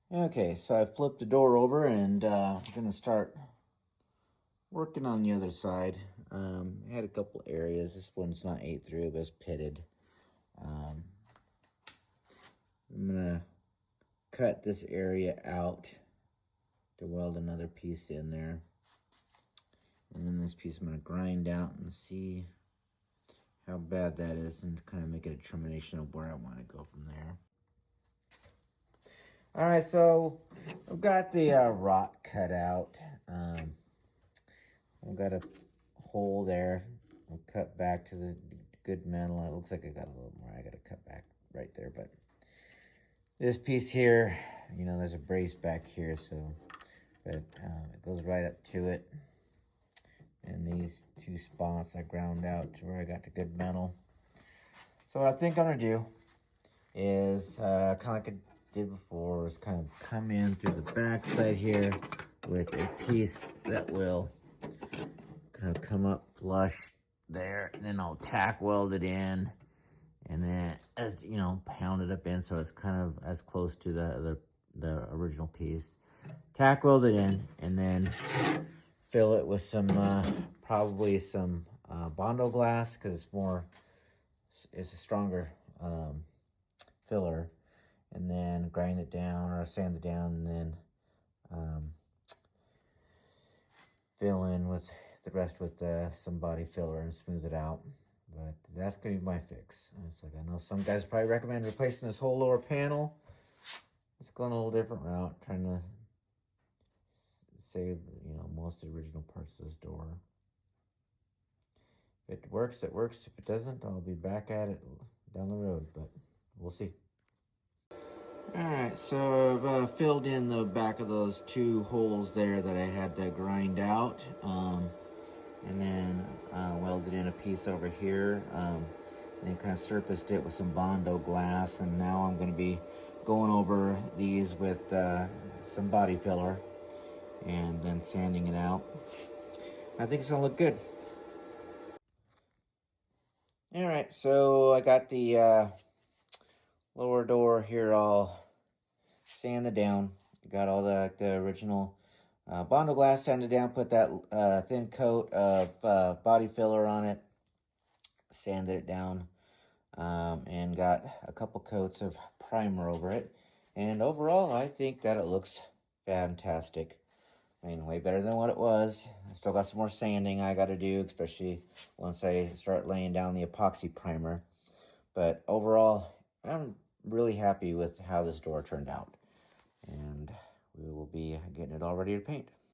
Okay, so I flipped the door over and I'm gonna start working on the other side. I had a couple areas. This one's not ate through, but it's pitted. I'm gonna cut this area out to weld another piece in there. And then this piece I'm gonna grind out and see how bad that is and kind of make a determination of where I want to go from there. All right, so I've got the rot cut out. I've got a hole there. I'll cut back to the good metal. It looks like I got a little more. I got to cut back right there, but this piece here, you know, there's a brace back here, so but it goes right up to it. And these two spots I ground out to where I got the good metal. So what I think I'm gonna do is kind of like I did before, is kind of come in through the back side here with a piece that will kind of come up flush there, and then I'll tack weld it in, and then, as you know, pound it up in so it's kind of as close to the original piece. Tack weld it in, and then fill it with some probably some Bondo glass, because it's a stronger filler, and then grind it down or sand it down, and then fill in with the rest with some body filler and smooth it out. But that's gonna be my fix. It's like, I know some guys probably recommend replacing this whole lower panel. It's going a little different route, trying to save, you know, most of the original parts of this door. If it works, it works. If it doesn't, I'll be back at it down the road, but we'll see. Alright, so I've filled in the back of those two holes there that I had to grind out, and then welded in a piece over here, and then kind of surfaced it with some Bondo glass, and now I'm going to be going over these with some body filler and then sanding it out. I think it's going to look good. Alright, so I got the lower door here all sanded down. Got all the original Bondo glass sanded down, put that thin coat of body filler on it, sanded it down, and got a couple coats of primer over it. And overall, I think that it looks fantastic. I mean, way better than what it was. I still got some more sanding I got to do, especially once I start laying down the epoxy primer. But overall, I'm really happy with how this door turned out. And we will be getting it all ready to paint.